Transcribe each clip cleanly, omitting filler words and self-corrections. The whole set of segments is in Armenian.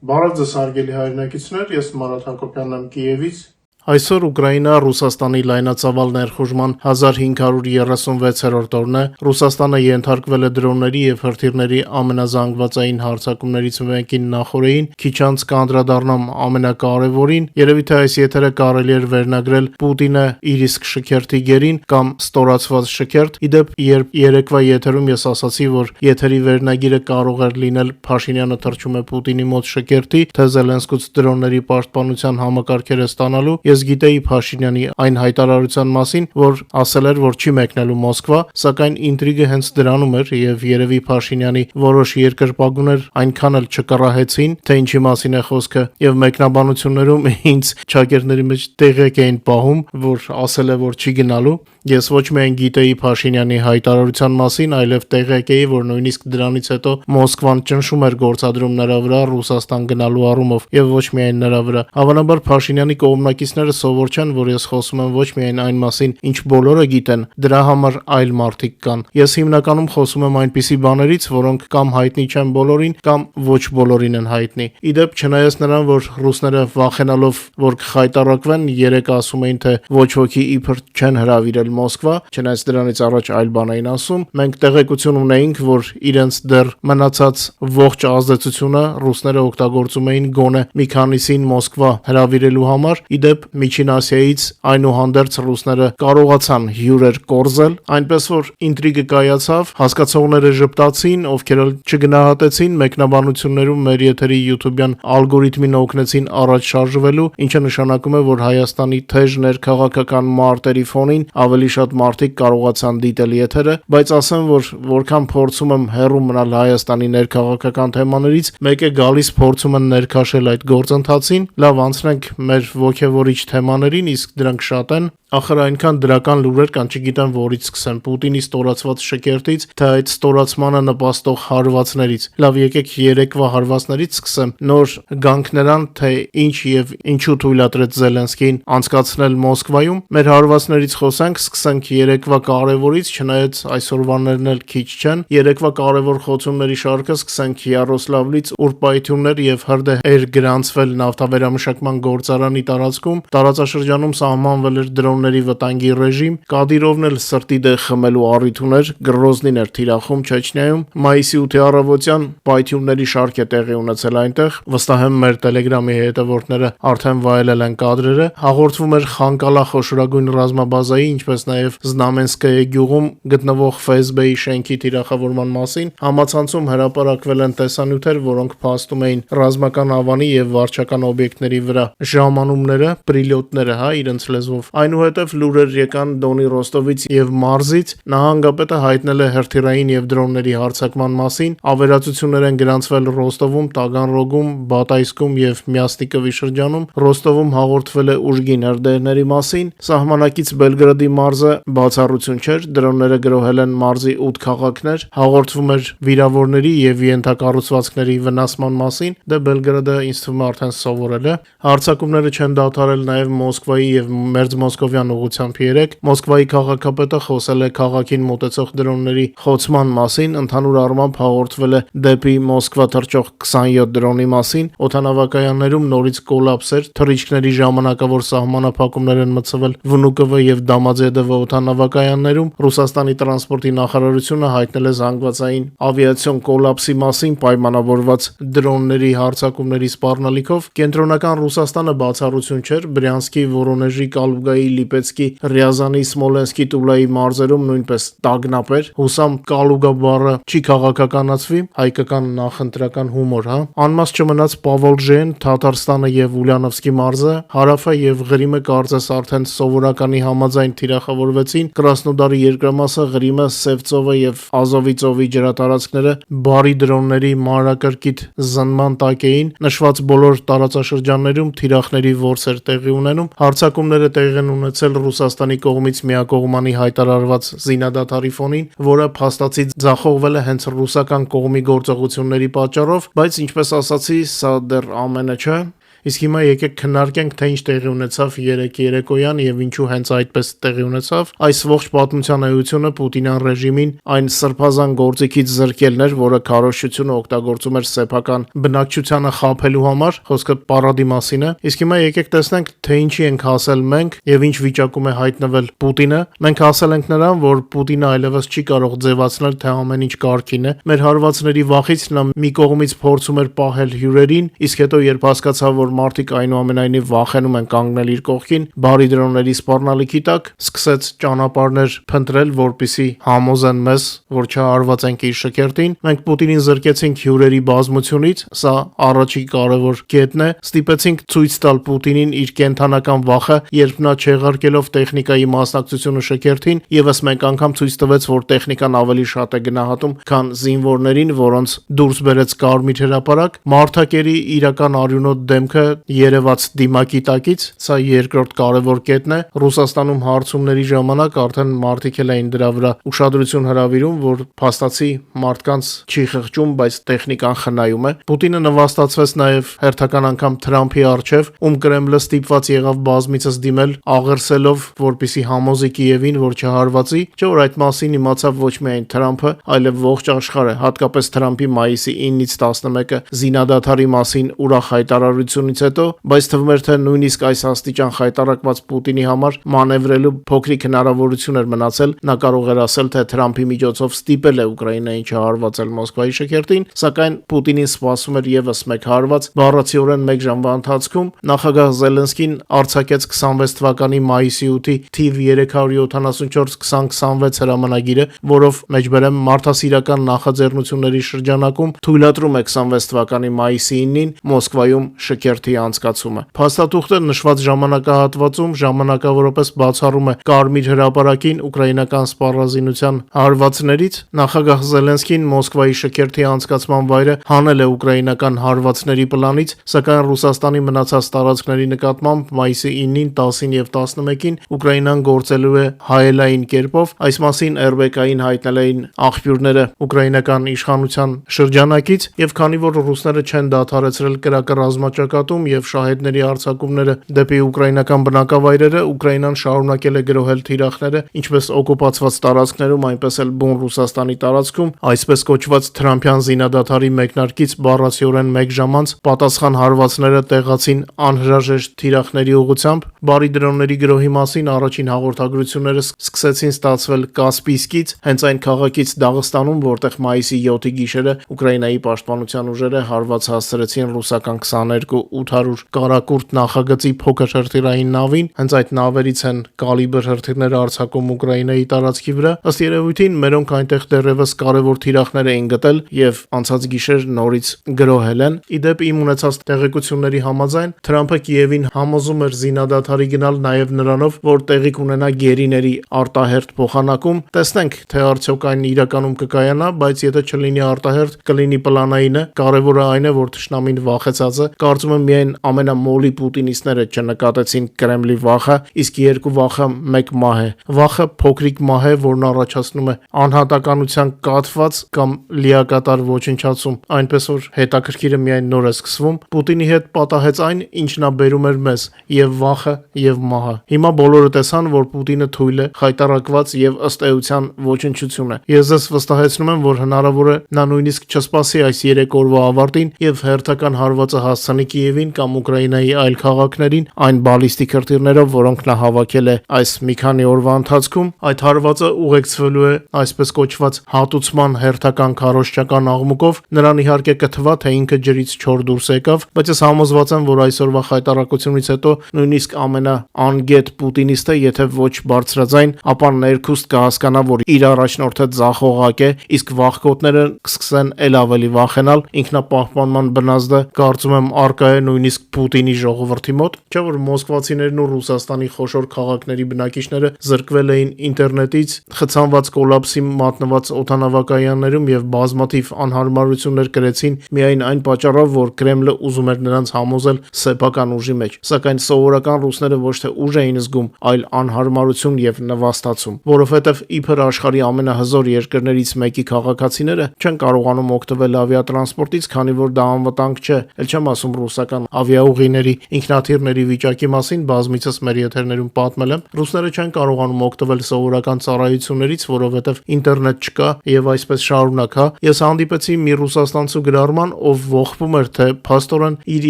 Բարև ձեզ հարգելի հայրենակիցներ, ես Մարատ Հակոբյանն եմ Կիևից։ Այսօր Ուկրաինա Ռուսաստանի լայնածավալ ներխուժման 1536-րդ օրն է։ Ռուսաստանը ենթարկվել է դրոնների եւ հրթիռների ամենազանգվածային հարձակումներից մեկին նախորդին, քիչ անց կանդրադառնամ ամենակարևորին։ Երևի թե այս եթերը կարելի էր վերնագրել Պուտինը իր իսկ շքերթի գերին կամ ստորացված շքերթ։ Իդեպ, երբ երեկվա եթերում ես ասացի, որ եթերի վերնագիրը կարող էր լինել Փաշինյանը թռչում է Պուտինի մոտ շքերթի, թե Զելենսկուց դրոնների պաշտպանության համակարգերը ստանալու, ես գիտեի Փաշինյանի այն հայտարարության մասին, որ ասել էր, որ չի մեկնելու Մոսկվա, սակայն ինտրիգը հենց դրանում էր եւ երևի Փաշինյանի որոշ երկրպագուներ այնքան էլ չկռահեցին, թե ինչի մասին է խոսքը, եւ մեկնաբանություններում ինձ ճակերտների մեջ տեղեկ էին պահում, որ ասել է, որ չի գնալու։ Ես ոչ միայն գիտեի Փաշինյանի հայտարարության մասին, այլև տեղեկ էի, որ նույնիսկ դրանից հետո Մոսկվան ճնշում էր գործադրում նրա վրա Ռուսաստան գնալու առումով եւ ոչ միայն նրա վրա։ Հավանաբար Փաշինյանի կողմնակիցները սովոր չեն, որ ես խոսում եմ ոչ միայն այն մասին, ինչ բոլորը գիտեն, դրա համար այլ մարդիկ կան։ Ես հիմնականում խոսում եմ այնպիսի բաներից, որոնք կամ հայտնի չեն բոլորին, կամ ոչ բոլորին են հայտնի։ Իդեպ, չնայած նրան, որ ռուսները վախենալով, որ կխայտարակվեն, երեք ասում էին, թե ոչ ոքի իբր չեն հրավիրել Մոսկվա, չնայած դրանից առաջ այլ բան էին ասում, մենք տեղեկություն ունեինք, որ իրենց դեռ մնացած ողջ ազդեցությունը ռուսները օգտագործում էին գոնե մի քանիսին Մոսկվա հրավիրելու համար։ Իդեպ, Միջին Ասիայից այնուհանդերձ ռուսները կարողացան հյուրեր կորզել, այնպես որ ինտրիգը կայացավ, հասկացողները ժպտացին, ովքեր չգնահատեցին, մեկնաբանություններում մեր եթերի յութուբյան ալգորիթմին օգնեցին առաջ շարժվելու, ինչը նշանակում է, որ Հայաստանի թեժ ներքաղաքական մարտերի ֆոնին ավելի շատ մարդիկ կարողացան դիտել եթերը, բայց ասեմ, որ որքան փորձում եմ հեռու մնալ Հայաստանի ներքաղաքական թեմաներից, մեկ է գալիս փորձում են ներքաշել այդ գործընթացին։ Լավ, անցնենք մեր ոգևորիչ թեմաներին, իսկ դրանք շատ են։ Ախր այնքան դրական լուրեր կան, չգիտեմ որից սկսեմ, Պուտինի ստորացված շքերթից, թե այդ ստորացմանը նպաստող հարվածներից։ Լավ, եկեք երեկվա հարվածներից սկսեմ։ Նոր գանք նրան, թե ինչ եւ ինչու թույլատրեց Զելենսկին անցկացնել Մոսկվայում։ Մեր հարվածներից խոսենք, սկսենք երեկվա կարևորից, չնայած այսօրվաներն էլ քիչ չեն։ Երեկվա կարևոր խոցումների շարքը սկսենք Յարոսլավլից, ուր պայթյուններ եւ հրդեհ գրանցվել նավթավերամշակման գործարանի տարածքում։ Տարածաշրջանում սահմանվել էր դրոնների վտանգի ռեժիմ, Կադիրովն էլ սրտի դեղ խմելու առիթ ուներ, Գրոզնին էր թիրախում Չեչնիայում։ Մայիսի 8-ի առավոտյան պայթյունների շարք է տեղի ունեցել այնտեղ, վստահ եմ մեր Telegram-ի հետևորդները արդեն վայելել են կադրերը։ Հաղորդվում էր Խանկալա խոշորագույն ռազմաբազայի, ինչպես նաև Զնամենսկայե գյուղում գտնվող ՖՍԲ-ի շենքի թիրախավորման մասին։ Համացանցում հրապարակվել են տեսանյութեր, որոնք փաստում էին ռազմական ավանի եւ վարչական օբյեկտների վրա ժամանումները, պրիլյոտները, իրենց լեզվով։ Այնուհետև լուրեր եկան Դոնի Ռոստովից եւ Մարզից, նահանգապետը հայտնել է հրթիռային եւ դրոնների հարձակման մասին, ավերածություններ են գրանցվել Ռոստովում, Տագանրոգում, Բատայսկում եւ Մյասնիկովի շրջանում, Ռոստովում հաղորդվել է ուժգին հրդեհների մասին, սահմանակից Բելգրադի մարզը բացառություն չէր, դրոնները գրոհել են մարզի 8 քաղաքներ, հաղորդվում էր վիրավորների եւ ենթակառուցվածքների վնասման մասին, դե Բելգրադը ինձ թվում է արդեն սովորել է։ Հարձակումները չեն դադարել նաեւ Մոսկվայի եւ Մերձմոսկովյան ուղղությամբ 3, Մոսկվայի քաղաքապետը խոսել է քաղաքին մոտեցող դրոնների խոցման մասին, ընդհանուր առմամբ հաղորդվել է դեպի Մոսկվա թռչող 27 դրոնի մասին, օդանավակայաններում նորից կոլապս էր, թռիչքների ժամանակավոր սահմանափակումներ են մտցվել Վնուկովը եւ Դամաձեդովը օդանավակայաններում, Ռուսաստանի տրանսպորտի նախարարությունը հայտնել է զանգվածային ավիացիոն կոլապսի մասին պայմանավորված դրոնների հարձակումների սպառնալիքով։ Կենտրոնական Ռուսաստանը բացառություն չէր, Բրյանսկի, Վորոնեժի, Կալուգայի, Լիպեցկի, Ռիազանի, Սմոլենսկի, Տուլայի մարզերում նույնպես տագնապ էր։ Հուսամ Կալուգա բառը չի քաղաքականացվի, հայկական նախընտրական հումոր, հա։ Անմաս չմնաց Պավոլժեն, Թաթարստանը եւ Ուլյանովսկի մարզը, Հարավը եւ Ղրիմը կարծես արդեն սովորականի համաձայն թիրախավորվեցին, Կրասնոդարի երկրամասը, Ղրիմը, Սևծովը եւ Ազովի ծովի ջրատարածքները բարի դրոնների մանրակրկիտ զննման տակ էին, նշված բոլոր տարածաշրջաններում թիրախների որս էր տեղի ունենում։ Հարձակումները տեղի են ունեցել Ռուսաստանի կողմից միակողմանի հայտարարված զինադադարի ֆոնին, որը փաստացի ձախողվել է հենց ռուսական կողմի գործողությունների պատճառով, բայց ինչպես ասացի, սա դեռ ամենը չէ։ Իսկ հիմա եկեք քննարկենք, թե ինչ տեղի ունեցավ երեկոյան եւ ինչու հենց այդպես տեղի ունեցավ։ Այս ողջ պատմության էությունը Պուտինյան ռեժիմին այն սրբազան գործիքից զրկելն էր, որը քարոզչությունը օգտագործում էր սեփական բնակչությանը խաբելու համար, խոսքը պարադի մասին է։ Իսկ հիմա եկեք տեսնենք, թե ինչի ենք հասել մենք եւ ինչ վիճակում է հայտնվել Պուտինը։ Մենք հասել ենք նրան, որ Պուտինը այլևս չի կարող ձևացնել, թե ամեն ինչ կարգին է։ Մեր հարվածների վախից նա մի կողմից փորձում էր պահել հյուրերին, իսկ հետո երբ հասկացավ, որ մարդիկ այնուամենայնիվ վախենում են կանգնել իր կողքին, բարի դրոնների սպառնալիքի տակ, սկսեց ճանապարհներ փնտրել, որպիսի համոզեն մեզ, որ չհարվածենք իր շքերթին։ Մենք Պուտինին զրկեցինք հյուրերի բազմությունից, սա առաջի կարևոր կետն է։ Ստիպեցինք ցույց տալ Պուտինին իր կենթանական վախը, երբ նա չեղարկելով տեխնիկայի մասնակցությունը շքերթին, եւս մեկ անգամ ցույց տվեց, որ տեխնիկան ավելի շատ է գնահատում, քան զինվորներին, որոնց դուրս բերեց Կարմիր հրապարակ։ Մարդակերի իրական արյունոտ դեմքը երևաց դիմակի տակից, սա երկրորդ կարևոր կետն է։ Ռուսաստանում հարցումների ժամանակ արդեն մարդիկ էլ էին դրա վրա ուշադրություն հրավիրում, որ փաստացի մարդկանց չի խղճում, բայց տեխնիկան խնայում է։ Պուտինը նվաստացվեց նաև հերթական անգամ Թրամփի առջև, ում Կրեմլը ստիպված եղավ բազմիցս դիմել, աղերսելով, որպիսի համոզի Կիևին, որ չհարվածի, չէ՞ որ այդ մասին իմացավ ոչ միայն Թրամփը, այլև ողջ աշխարհը, հատկապես Թրամփի մայիսի 9-ից 11-ը զինադադարի մասին ուրախ հայտարարությունից հետո, բայց թվում էր, թե նույնիսկ այս աստիճան խայտառակված Պուտինի համար մանևրելու փոքրիկ հնարավորություն էր մնացել, նա կարող էր ասել, թե Թրամփի միջոցով ստիպել է Ուկրաինային չհարվածել Մոսկվայի շքերթին, սակայն Պուտինին սպասում էր եւս մեկ հարված, բառացիորեն 1 ժամվա ընթացքում նախագահ Զելենսկին արձակեց 26 թվականի մայիսի 8-ի թիվ 374-2026 հրամանագիրը, որով մեջբերեմ մարդասիրական նախաձեռնությունների շրջանակում թույլատրում է 26 թվականի մայիսի 9-ին Մոսկվայում շքերթի անցկացումը։ Փաստաթուղթը նշված ժամանակահատվածում ժամանակավորապես բացառում է Կարմիր հրապարակին ուկրաինական սպառազինության հարվածներից։ Նախագահ Զելենսկին Մոսկվայի շքերթի անցկացման վայրը հանել է ուկրաինական հարվածների պլանից, սակայն Ռուսաստանի մնացած տարածքների նկատմամբ մայիսի 9-ին, 10-ին եւ 11-ին Ուկրաինան գործելու է հայելային կերպով։ Այս մասին RBK-ին հայտնել էին աղբյուրները ուկրաինական իշխանության շրջանակից, եւ քանի որ ռուսները չեն դադարեցրել կրակը ռազմաճակատում եւ շահեդների արձակումները դեպի ուկրաինական բնակավայրերը, Ուկրաինան շարունակել է գրոհել թիրախները ինչպես օկուպացված տարածքներում, այնպես էլ բուն Ռուսաստանի տարածքում, այսպես կոչված Թրամփյան զինադադարի մեկնարկից բառացիորեն 1 ժամ անց պատասխան հարվածները տեղացին անհրաժեշտ թիրախների ուղղությամբ։ Բարի դրոնների գրոհի մասին առաջին հաղորդագրությունները սկսեցին ստացվել Կասպիյսկից, հենց այն քաղաքից Դաղստանում, որտեղ մայիսի 7-ի գիշերը Ուկրաինայի պաշտպանության ուժերը հարված հասցրեցին ռուսական 22-800 կարակուրտ նախագծի փոքր հրթիռային նավին, հենց այդ նավերից են կալիբր հրթիռներ արձակում Ուկրաինայի տարածքի վրա։ Ըստ երևույթին մերոնք այնտեղ դեռևս կարևոր թիրախներ էին գտել եւ անցած գիշեր նորից գրոհել են։ Իդեպ իմ ունեցած տեղեկությունների համաձայն Թրամփը Կիևին համոզում էր զինադադարի գնալ նաեւ նրանով, որ տեղի կունենա գերիների արտահերթ փոխանակում։ Տեսնենք, թե արդյոք այն իրականում կկայանա, բայց եթե չլինի արտահերթ, կլինի պլանայինը։ Կարևորը այն է, որ թշնամին վախեցած է։ Կարծում եմ միայն ամենամոլի պուտինիստները չնկատեցին Կրեմլի վախը, իսկ երկու վախը մեկ մահ է։ Վախը փոքրիկ մահ է, որն առաջացնում է անհատականության կաթված կամ լիակատար ոչնչացում, այնպես որ հետաքրքիրը միայն նոր է սկսվում։ Պուտինի հետ պատահեց այն, ինչ նա բերում էր մեզ, եւ վախը, եւ մահը։ Հիմա բոլորը տեսան, որ Պուտինը թույլ է, խայտառակված եւ ըստ էության ոչնչություն է։ Ես ձեզ վստահեցնում եմ, որ հնարավոր է նա նույնիսկ չսպասի այս 3 օրվա ավարտին եւ հերթական հարվածը հասցնի Կիևին կամ Ուկրաինայի այլ քաղաքներին այն բալիստիկ հրթիռներով, որոնք նա հավաքել է այս մի քանի օրվա ընթացքում։ Այդ հարվածը ուղեկցվելու է այսպես կոչված հատուցման հերթական քարոզչական աղմուկով։ Նրան իհարկե կթվա, թե ինքը ջրից չոր դուրս եկավ, բայց ես համոզված եմ, որ այսօրվա խայտառակությունից հետո նույնիսկ ամենաանգետ պուտինիստը, եթե ոչ բարձրաձայն, ապա ներքուստ կհասկանա, որ իր առաջնորդը ձախողակ է, իսկ վախկոտները կսկսեն ել ավելի վախենալ։ Ինքնապահպանման բնազդը կարծում եմ արկա է նույնիսկ Պուտինի ժողովրդի մոտ, չէ՞ որ մոսկվացիներն ու Ռուսաստանի խոշոր քաղաքների բնակիչները զրկվել էին ինտերնետից, խցանված կոլապսի մատնված օդանավակայաններում եւ բազմաթիվ անհարմարություններ կրեցին միայն այն պատճառով, որ Կրեմլը ուզում էր նրանց համոզել սեփական ուժի մեջ, սակայն սովորական ռուսները ոչ թե ուժ էին զգում, այլ անհարմարություն եւ նվաստացում, որովհետեւ իբր աշխարհի ամենահզոր երկրներից մեկի քաղաքացիները չեն կարողանում օգտվել ավիատրանսպորտից, քանի որ դա անվտանգ չէ, ել չեմ ասում ռուսական ռուսական ավիաուղիների ինքնաթիռների վիճակի մասին բազմիցս մեր եթերներում պատմել եմ։ Ռուսները չեն կարողանում օգտվել սովորական ծառայություններից, որովհետև ինտերնետ չկա եւ այսպես շարունակ, հա։ Ես հանդիպեցի մի ռուսաստանցու գրառման, ով ողբում էր, թե փաստորեն իր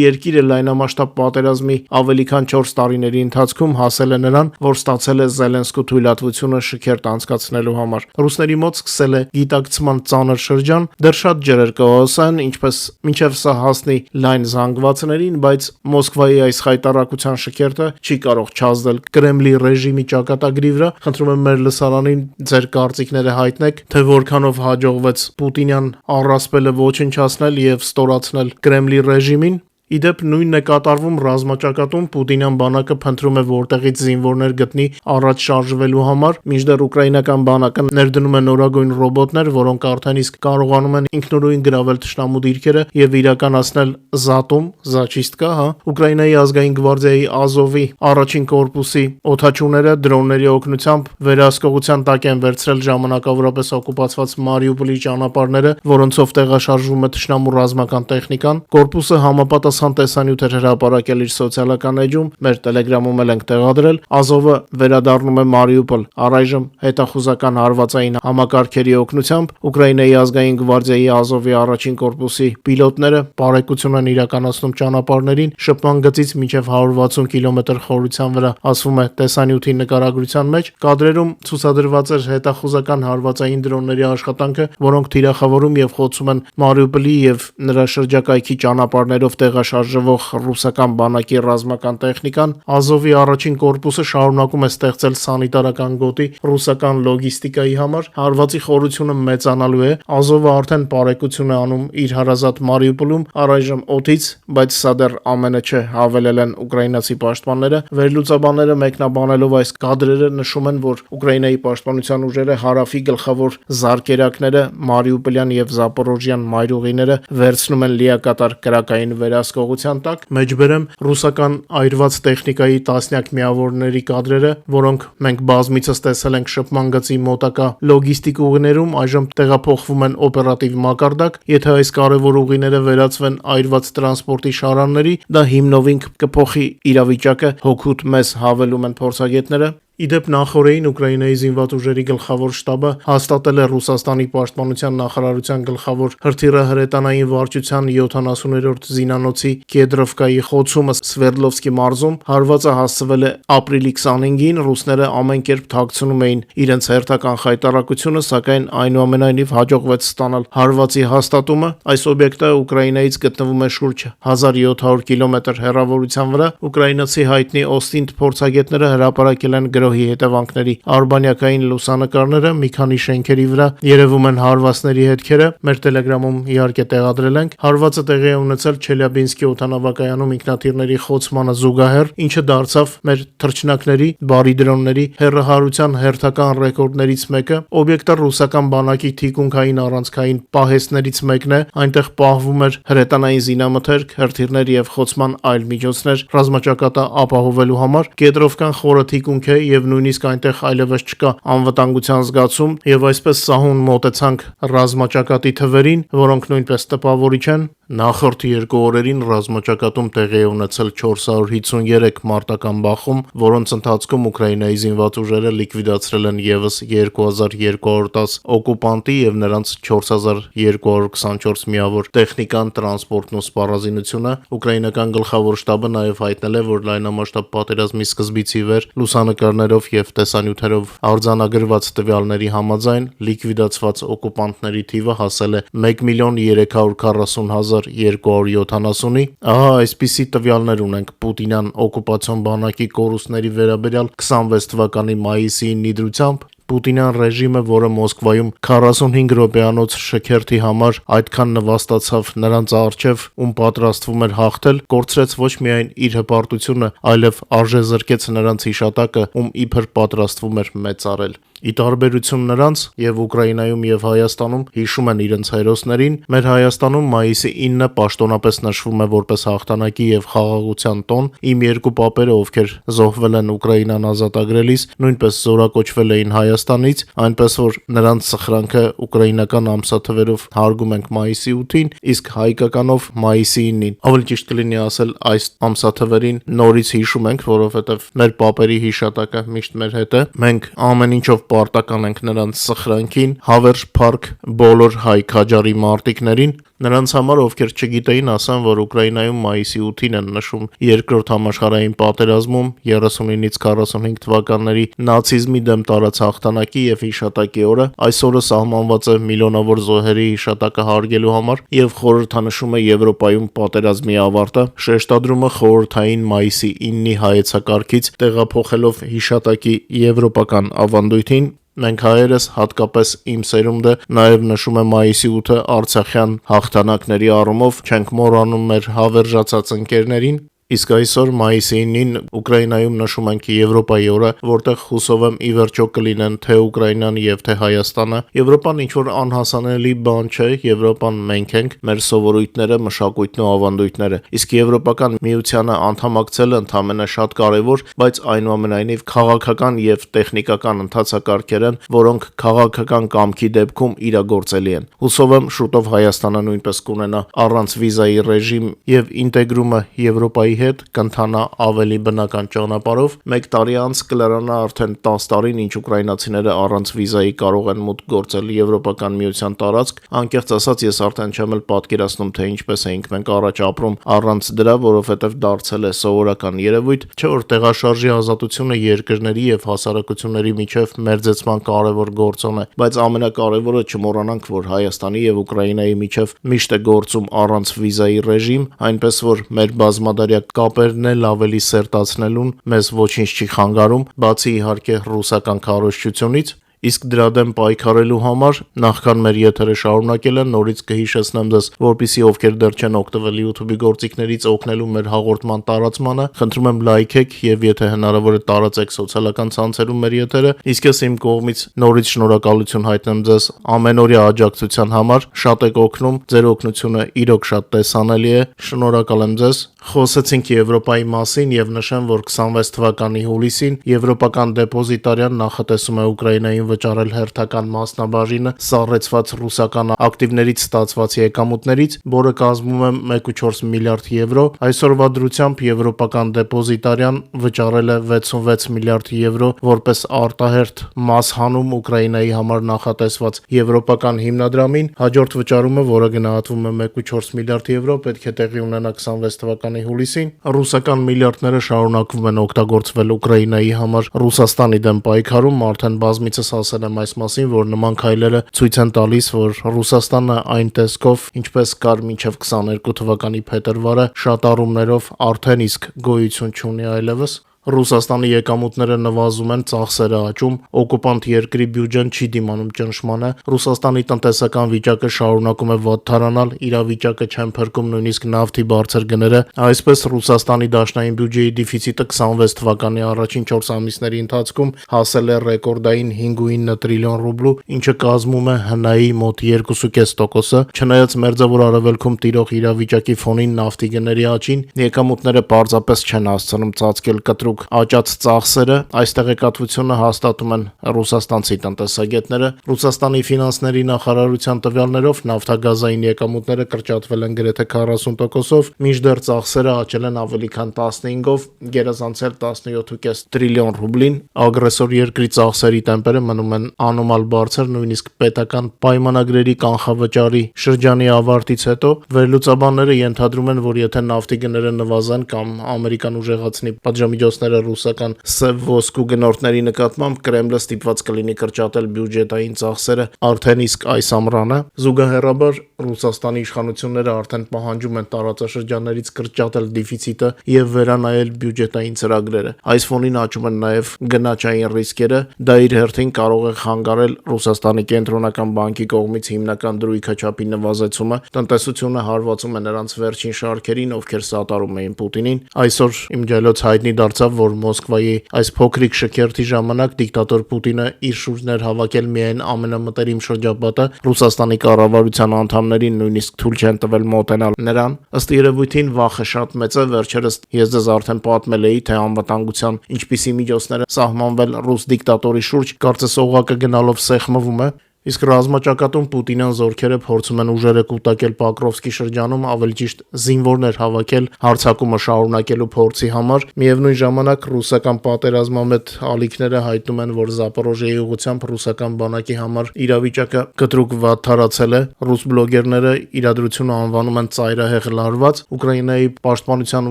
երկիրը լայնամասշտաբ պատերազմի ավելի քան 4 տարիների ընթացքում հասել է նրան, որ ստացել է Զելենսկու թույլատվությունը շքերթ անցկացնելու համար։ Ռուսների մոտ սկսել է գիտակցման ծանր շրջան, դեռ շատ ջրեր կհոսեն, ինչպես մինչև սա հասնի լայն զանգվածներին, բայց Մոսկվայի այս խայտառակության շքերթը չի կարող չազդել Կրեմլի ռեժիմի ճակատագրի վրա։ Խնդրում եմ մեր լսարանին ձեր կարծիքները հայտնեք, թե որքանով հաջողվեց Պուտինյան առասպելը ոչնչացնել եւ ստորացնել Կրեմլի ռեժիմին։ Իդեպ նույնն է կատարվում ռազմաճակատում, Պուտինյան բանակը փնտրում է որտեղից զինվորներ գտնի առաջ շարժվելու համար, մինչդեռ ուկրաինական բանակը ներդնում է նորագույն ռոբոտներ, որոնք արդեն իսկ կարողանում են ինքնուրույն գրավել թշնամու դիրքերը եւ իրականացնել զատում, զաչիստկա, հա։ Ուկրաինայի ազգային գվարդիայի Ազովի առաջին կորպուսի օդաչուները դրոնների օգնությամբ վերահսկողության տակ են վերցրել ժամանակավորապես օկուպացված Մարիուպոլի ճանապարհները, որոնցով տեղաշարժվում է թշնամու ռազմական տեխնիկան։ Կորպուսը համապատասխան տեսանյութ էր հրապարակել իր սոցիալական էջում, մեր Telegram-ում էլ ենք տեղադրել։ Ազովը վերադառնում է Մարիուպոլ, առայժմ հետախուզական հարվածային համակարգերի օգնությամբ Ուկրաինայի ազգային գվարդիայի Ազովի առաջին կորպուսի պիլոտները բարեկություն են իրականացնում ճանապարհներին շփման գծից մինչև 160 կիլոմետր խորության վրա, ասվում է տեսանյութի նկարագրության մեջ։ Կադրերում ցուցադրված էր հետախուզական հարվածային դրոնների աշխատանքը, որոնք թիրախավորում եւ խոցում են Մարիուպոլի եւ նրա շրջակայքի ճանապարհներով տեղաշարժվող ռուսական բանակի ռազմական տեխնիկան։ Ազովի առաջին կորպուսը շարունակում է ստեղծել սանիտարական գոտի ռուսական լոգիստիկայի համար։ Հարվածի խորությունը մեծանալու է։ Ազովը արդեն բարեկություն է անում իր հարազատ Մարիուպոլում, առայժմ օդից, բայց սա դեռ ամենը չէ, հավելել են ուկրաինացի պաշտպանները։ Վերլուծաբանները մեկնաբանելով այս կադրերը նշում են, որ Ուկրաինայի պաշտպանության ուժերը հարավի գլխավոր զարկերակները Մարիուպոլյան եւ Զապորոժյան մայրուղիները վերցնում են լիակատար կրակային վերահսկողության տակ։ Մեջբերեմ ռուսական այրված տեխնիկայի տասնյակ միավորների կադրերը, որոնք մենք բազմիցս տեսել ենք շփման գծի մոտակա լոգիստիկ ուղիներում, այժմ տեղափոխվում են օպերատիվ մակարդակ։ Եթե այս կարևոր ուղիները վերածվեն այրված տրանսպորտի շարանների, դա հիմնովին կփոխի իրավիճակը, հօգուտ մեզ հավելում են փորձագետները։ Իդեպ նախորդին Ուկրաինայի զինված ուժերի գլխավոր շտաբը հաստատել է Ռուսաստանի պաշտպանության նախարարության գլխավոր հրթիռահրետանային վարչության 70-րդ զինանոցի Կեդրովկայի խոցումը Սվերդլովսկի մարզում։ Հարվածը հասցվել է ապրիլի 25-ին, ռուսները ամեն կերպ թաքցնում էին իրենց հերթական խայտառակությունը, սակայն այնուամենայնիվ հաջողվեց ստանալ հարվածի հաստատումը։ Այս օբյեկտը Ուկրաինայից գտնվում է շուրջ 1700 կիլոմետր հեռավորության վրա։ Ուկրաինացի հայտնի Օստինտ փորձագետները հրապարակել են գրոհի հետևանքների արբանյակային լուսանկարները, մի քանի շենքերի վրա երևում են հարվածների հետքերը, մեր Telegram-ում իհարկե տեղադրել ենք։ Հարվածը տեղի է ունեցել Չելյաբինսկի օդանավակայանում ինքնաթիռների խոցմանը զուգահեռ, ինչը դարձավ մեր թռչնակների, բարի դրոնների հեռահարության հերթական ռեկորդներից մեկը։ Օբյեկտը ռուսական բանակի թիկունքային առանցքային պահեստներից մեկն է, այնտեղ պահվում էր հրետանային զինամթերք, հրթիռներ եւ խոցման այլ միջոցներ ռազմաճակատը ապահովելու համար։ Կեդրովկան խորը թիկունք է եւ նույնիսկ այնտեղ այլևս չկա անվտանգության զգացում, եւ այսպես սահուն մոտեցանք ռազմաճակատի թվերին, որոնք նույնպես տպավորիչ են։ Նախորդ 2 օրերին ռազմաճակատում տեղի է ունեցել 453 մարտական բախում, որոնց ընթացքում Ուկրաինայի զինված ուժերը լիկվիդացրել են եւս 2210 օկուպանտի եւ նրանց 4224 միավոր տեխնիկան, տրանսպորտն ու սպառազինությունը։ Ուկրաինական գլխավոր շտաբը նաեւ հայտնել է, որ լայնամասշտաբ պատերազմի սկզբից ի վեր լուսանկարներով եւ տեսանյութերով արձանագրված տվյալների համաձայն լիկվիդացված օկուպանտների թիվը հասել է 1,340,270-ի։ Ահա այսպիսի տվյալներ ունենք Պուտինյան օկուպացիոն բանակի կորուստների վերաբերյալ 26 թվականի մայիսի 9-ի դրությամբ։ Պուտինյան ռեժիմը, որը Մոսկվայում 45 րոպեանոց շքերթի համար այդքան նվաստացավ նրանց առջև, ում պատրաստվում էր հաղթել, կորցրեց ոչ միայն իր հպարտությունը, այլև արժեզրկեց նրանց հիշատակը, ում իբր պատրաստվում էր մեծարել։ Ի տարբերություն նրանց եւ Ուկրաինայում եւ Հայաստանում հիշում են իրենց հերոսներին, մեր Հայաստանում մայիսի 9-ը պաշտոնապես նշվում է որպես հաղթանակի եւ խաղաղության տոն։ Իմ երկու պապերը, ովքեր զոհվել են Ուկրաինան ազատագրելիս, նույնպես զորակոչվել էին Հայաստանից, այնպես որ նրանց սխրանքը ուկրաինական ամսաթվերով հարգում ենք մայիսի 8-ին, իսկ հայկականով մայիսի 9-ին։ Ավելի ճիշտ կլինի ասել այս ամսաթվերին նորից հիշում ենք, որովհետեւ մեր պապերի հիշատակը միշտ մեր հետ է։ Մենք ամեն ինչով պարտական ենք նրանց սխրանքին, հավերժ փառք բոլոր հայ քաջարի մարտիկներին, նրանց համար, ովքեր չգիտեին, ասեմ, որ Ուկրաինայում մայիսի 8-ին են նշում Երկրորդ համաշխարհային պատերազմում 39-ից 45 թվականների նացիզմի դեմ տարած հաղթանակի եւ հիշատակի օրը։ Այս օրը սահմանված է միլիոնավոր զոհերի հիշատակը հարգելու համար եւ խորհրդանշում է Եվրոպայում պատերազմի ավարտը, շեշտադրումը խորհրդային մայիսի 9-ի հայեցակարգից տեղափոխելով հիշատակի եվրոպական ավանդույթին։ Մենք հայերս, հատկապես իմ սերունդը, նաև նշում է մայիսի 8-ը արցախյան հաղթանակների առումով, չենք մոռանում մեր հավերժացած ընկերներին։ Իսկ այսօր մայիսի 9-ին Ուկրաինայում նշում ենք Եվրոպայի օրը, որտեղ հուսով եմ ի վերջո կլինեն թե Ուկրաինան եւ թե Հայաստանը։ Եվրոպան ինչ-որ անհասանելի բան չէ, Եվրոպան մենք ենք, մեր սովորույթները, մշակույթն ու ավանդույթները։ Իսկ Եվրոպական միությանը անդամակցելը ընդհանրապես շատ կարևոր, բայց այնուամենայնիվ քաղաքական եւ տեխնիկական ընթացակարգեր են, որոնք քաղաքական կամքի դեպքում իրագործելի են։ Հուսով եմ շուտով Հայաստանը նույնպես կունենա առանց վիզայի ռեժիմ եւ ինտեգրումը Եվրոպայի հետ կընթանա ավելի բնական ճանապարհով։ 1 տարի անց կլրանա արդեն 10 տարին, ինչ ուկրաինացիները առանց վիզայի կարող են մուտք գործել Եվրոպական միության տարածք։ Անկեղծ ասած, ես արդեն չեմ էլ պատկերացնում, թե ինչպես էինք մենք առաջ ապրում առանց դրա, որովհետև դարձել է սովորական երևույթ, չէ՞ որ տեղաշարժի ազատությունը երկրների եւ հասարակությունների միջև մերձեցման կարևոր գործոն է, բայց ամենակարևորը չմոռանանք, որ Հայաստանի եւ Ուկրաինայի միջև միշտ է գործում առանց վիզայի ռեժիմ, այնպես որ մեր բազմադարյա կապերն էլ ավելի սերտացնելուն մեզ ոչինչ չի խանգարում, բացի իհարկե ռուսական քարոզչությունից։ Իսկ դրա դեմ պայքարելու համար նախքան մեր եթերը շարունակելը նորից կհիշեցնեմ ձեզ, որպեսզի ովքեր դեռ չեն օգտվել YouTube-ի գործիքներից օգնելու մեր հաղորդման տարածմանը, խնդրում եմ լայքեք եւ եթե հնարավոր է տարածեք սոցիալական ցանցերում մեր եթերը, իսկ ես իմ կողմից նորից շնորհակալություն հայտնեմ ձեզ ամենօրյա աջակցության համար, շատ եք օգնում, ձեր օգնությունը իրոք շատ տեսանելի է, շնորհակալ եմ ձեզ։ Խոսեցինք Եվրոպայի մասին եւ նշեմ, որ 26 թվականի հուլիսին Եվրոպական դեպոզիտարիան նախատեսում է Ուկրաինային վճարել հերթական մասնաբաժինը սառեցված ռուսական ակտիվներից ստացված եկամուտներից, որը կազմում է 1.4 միլիարդ եվրո։ Այսօրվա դրությամբ Եվրոպական դեպոզիտարիան վճարել է 66 միլիարդ եվրո որպես արտահերթ մասհանում Ուկրաինայի համար նախատեսված եվրոպական հիմնադրամին։ Հաջորդ վճարումը, որը գնահատվում է 1.4 միլիարդ եվրո, պետք է տեղի ունենա 26 թվականի հուլիսին։ Ռուսական միլիարդները շարունակվում են օգտագործվել Ուկրաինայի համար Ռուսաստանի դեմ պայքարում, արդեն բազմիցս ասել եմ այս մասին, որ նման քայլերը ցույց են տալիս, որ Ռուսաստանը այն տեսքով, ինչպես կար մինչև 22 թվականի փետրվարը, շատ առումներով արդեն իսկ գոյություն չունի այլևս։ Ռուսաստանի եկամուտները նվազում են, ծախսերը աճում, օկուպանտ երկրի բյուջեն չի դիմանում ճնշմանը, Ռուսաստանի տնտեսական վիճակը շարունակում է վատթարանալ, իրավիճակը չեն փրկում նույնիսկ նավթի բարձր գները, այսպես Ռուսաստանի դաշնային բյուջեի դեֆիցիտը 26 թվականի առաջին 4 ամիսների ընթացքում հասել է ռեկորդային 5.9 տրիլիոն ռուբլու, ինչը կազմում է ՀՆԱ-ի մոտ 2.5%, չնայած Մերձավոր Արևելքում տիրող իրավիճակի ֆոնին նավթի գների աճին, եկամուտները պարզապես չեն հասցնում ծածկել կտրուկ աճած ծախսերը, այս տեղեկատվությունը հաստատում են ռուսաստանցի տնտեսագետները։ Ռուսաստանի ֆինանսների նախարարության տվյալներով նավթագազային եկամուտները կրճատվել են գրեթե 40%-ով, մինչդեռ ծախսերը աճել են ավելի քան 15-ով, գերազանցել 17.5 տրիլիոն ռուբլին։ Ագրեսոր երկրի ծախսերի տեմպերը մնում են անոմալ բարձր, նույնիսկ պետական պայմանագրերի կանխավճարի շրջանի ավարտից հետո վերլուծաբանները ենթադրում են, որ եթե նավթի գները նվազեն կամ Ամերիկան ուժեղացնի պատժամիջոցները ռուսական սև ոսկու գնորդների նկատմամբ, Կրեմլը ստիպված կլինի կրճատել բյուջետային ծախսերը արդեն իսկ այս ամռանը։ Զուգահեռաբար Ռուսաստանի իշխանությունները արդեն պահանջում են տարածաշրջաններից կրճատել դեֆիցիտը եւ վերանայել բյուջետային ծրագրերը։ Այս ֆոնին աճում են նաեւ գնաճային ռիսկերը, դա իր հերթին կարող է խանգարել Ռուսաստանի կենտրոնական բանկի կողմից հիմնական դրույքա չափի նվազեցումը, տնտեսությունը հարվածում է նրանց վերջին շարքերին, ովքեր սատարում էին Պուտինին։ Այսօր իմ ջայլոց հայտնի դարձավ, որ Մոսկվայի այս փոքրիկ շքերթի ժամանակ դիկտատոր Պուտինը իր շուրջն էր հավաքել միայն ամենամտերիմ շրջապատը, Ռուսաստանի կառավարության անդամներին նույնիսկ թույլ չեն տվել մոտենալ նրան։ Ըստ երևույթին վախը շատ մեծ է, վերջերս ես ձեզ արդեն պատմել էի, թե անվտանգության ինչպիսի միջոցներ է սահմանվել ռուս դիկտատորի շուրջ, կարծես օղակը գնալով սեղմվում է։ Իսկ ռազմաճակատում Պուտինյան զորքերը փորձում են ուժերը կուտակել Պոկրովսկի շրջանում, ավելի ճիշտ զինվորներ հավաքել հարձակումը շարունակելու փորձի համար։ Միևնույն ժամանակ ռուսական պատերազմամետ ալիքները հայտնում են, որ Զապորոժիեի ուղղությամբ ռուսական բանակի համար իրավիճակը կտրուկ վատթարացել է։ Ռուս բլոգերները իրադրությունը անվանում են ծայրահեղ լարված։ Ուկրաինայի պաշտպանության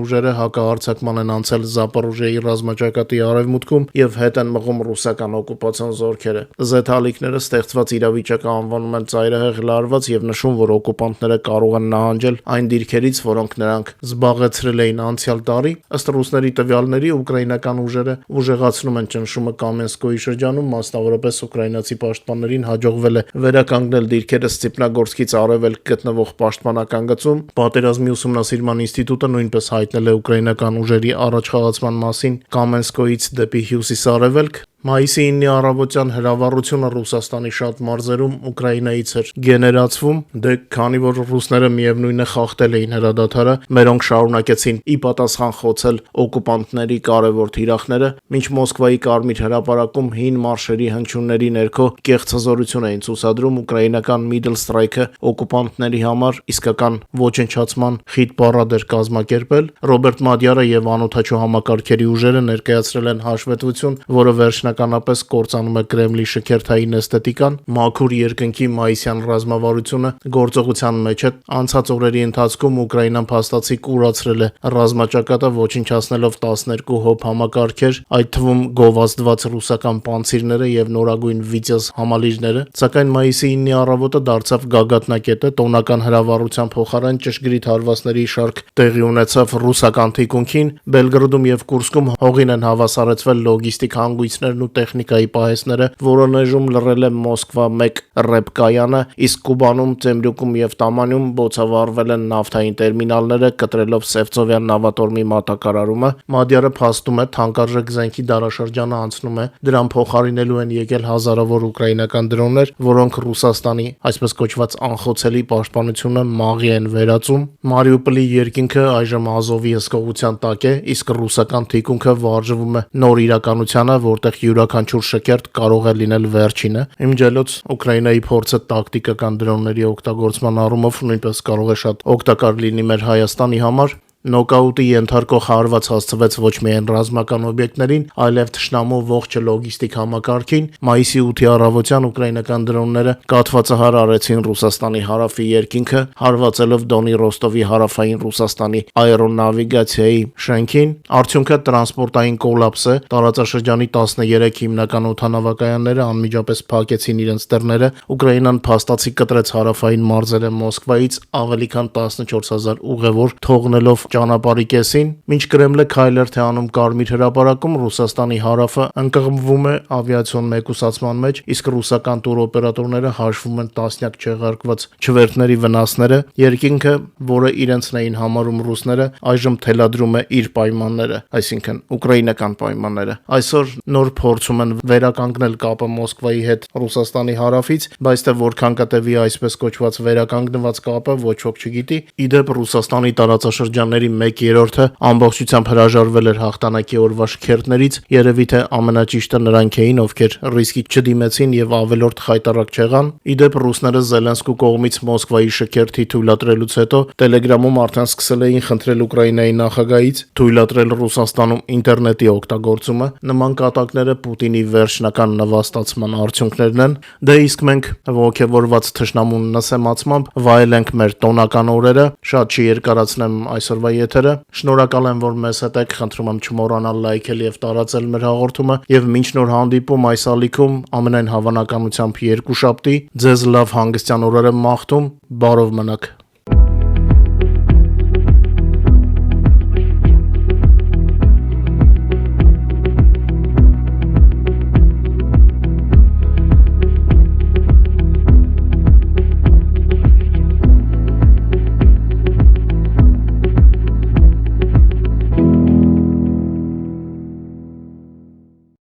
ուժերը հակահարձակման են անցել Զապորոժիեի ռազմաճակատի արևմուտքում եւ հետ են մղում ռուսական օկուպացիոն զորքերը։ Զեթալիկները ստեղծված իրավիճակը անվանում են ծայրահեղ լարված եւ նշում, որ օկուպանտները կարող են նահանջել այն դիրքերից, որոնք նրանք զբաղեցրել էին անցյալ տարի։ Ըստ ռուսների տվյալների, ուկրաինական ուժերը ուժեղացնում են ճնշումը Կամենսկոյի շրջանում, մասնավորապես ուկրաինացի պաշտպաններին հաջողվել է վերականգնել դիրքերը Ստեփնագորսկից արևելք գտնվող պաշտպանական գծում։ Պատերազմի ուսումնասիրման ինստիտուտը նույնպես հայտնել է ուկրաինական ուժերի առաջխաղացման մասին Կամենսկոյից դեպի հյուսիս-արևելք։ Մայիսի 9-ի առավոտյան հրավառությունը Ռուսաստանի շատ մարզերում Ուկրաինայից էր գեներացվում, քանի որ ռուսները միևնույն է խախտել էին հրադադարը, մերոնք շարունակեցին ի պատասխան խոցել օկուպանտների կարևոր թիրախները, մինչ Մոսկվայի Կարմիր հրապարակում հին մարշերի հնչյունների ներքո կեղծազորություն էին ցուցադրում ուկրաինական Middle Strike-ը օկուպանտների համար իսկական ոչնչացման խիտ պարադ էր կազմակերպել։ Ռոբերտ Մադյարը եւ անօթաչու համակարգերի ուժերը ներկայացրել են հաշվետվություն, որը վերջնականապես կործանում է Կրեմլի շքերթային էսթետիկան։ Մաքուր երկնքի մայիսյան ռազմավարությունը գործողության մեջ է։ Անցած օրերի ընթացքում Ուկրաինան փաստացի կուրացրել է ռազմաճակատը, ոչնչացնելով 12 հոբ համակարգեր, այդ թվում գովազդված ռուսական պանցիրները եւ նորագույն Վիթեզ համալիրները։ Սակայն մայիսի 9-ի առավոտը դարձավ գագաթնակետը, տոնական հրավառության փոխարեն ճշգրիտ հարվածների շարք տեղի ունեցավ ռուսական թիկունքին։ Բելգրադում եւ Կուրսկում հողին են հավասարեցվել լոգիստիկ հանգույցներն ու տեխնիկայի պահեստները, Վորոնեժում լռել է Մոսկվա 1 ՌԵՊ կայանը, իսկ Կուբանում, Ծեմրյուկում եւ Տամանյում բոցավառվել են նավթային տերմինալները, կտրելով Սևծովյան նավատորմի մատակարարումը։ Մադյարը փաստում է, թանկարժեք զենքի դարաշրջանը անցնում է, դրան փոխարինելու են եկել հազարավոր ուկրաինական դրոններ, որոնք Ռուսաստանի այսպես կոչված անխոցելի պաշտպանությունը մաղի են վերածում։ Մարիուպոլի երկինքը այժմ Ազովի հսկողության տակ է, իսկ ռուսական թիկունքը վարժվում է նոր իրականությանը, որտեղ յուրաքանչյուր շքերթ կարող է լինել վերջինը։ Իմջելոց Ուկրաինայի փորձը տակտիկական դրոնների օգտագործման առումով նույնպես կարող է շատ օգտակար լինի մեր Հայաստանի համար։ Նոկաուտի ենթարկող հարված հասցվեց ոչ միայն ռազմական օբյեկտներին, այլև թշնամու ողջ լոգիստիկ համակարգին։ Մայիսի 8-ի առավոտյան ուկրաինական դրոնները կաթվածահար արեցին Ռուսաստանի հարավի երկինքը, հարվածելով Դոնի Ռոստովի հարավային Ռուսաստանի աերոնավիգացիայի շենքին։ Արդյունքը տրանսպորտային կոլապս է, տարածաշրջանի 13 հիմնական օդանավակայանները անմիջապես փակեցին իրենց դռները։ Ուկրաինան փաստացի կտրեց հարավային մարզերը Մոսկվայից ավելի քան 14000 ուղևոր, թողնելով ճանապարհի կեսին, մինչ Կրեմլը քայլ էր թե անում Կարմիր հրապարակում, Ռուսաստանի հարավը ընկղմվում է ավիացիոն մեկուսացման մեջ, իսկ ռուսական տուրօպերատորները հաշվում են տասնյակ չեղարկված չվերթների վնասները։ Երկինքը, որը իրենցն էին համարում ռուսները, այժմ թելադրում է իր պայմանները, այսինքն ուկրաինական պայմանները։ Այսօր նոր փորձում են վերականգնել կապը Մոսկվայի հետ Ռուսաստանի հարավից, բայց թե որքան կտևի այսպես կոչված վերականգնված կապը, ոչ ոք չգիտի։ Իդեպ Ռուսաստանի տարածաշրջանների 1/3-ը ամբողջությամբ հրաժարվել էր հաղթանակի օրվա շքերթներից, երևի թե ամենաճիշտը նրանք էին, ովքեր ռիսկի չդիմեցին եւ ավելորդ խայտառակ չեղան։ Իդեպ ռուսները Զելենսկու կողմից Մոսկվայի շքերթի թույլատրելուց հետո Telegram-ում արդեն սկսել էին խնդրել Ուկրաինայի նախագահից թույլատրել Ռուսաստանում ինտերնետի օգտագործումը։ Նման կատակները Պուտինի վերջնական նվաստացման արդյունքներն են։ Դե իսկ մենք ողջավորված թշնամուն նսեմացմամբ վայելենք մեր տոնական օրերը։ Շատ չերկարացնեմ այսօրվա եթերը։ Շնորհակալ եմ, որ մեզ հետ եք, խնդրում եմ չմոռանալ լայքել եւ տարածել մեր հաղորդումը եւ մինչ նոր հանդիպում այս ալիքում ամենայն հավանականությամբ երկուշաբթի, ձեզ լավ հանգստյան օրեր եմ մաղթում, բարով մնաք։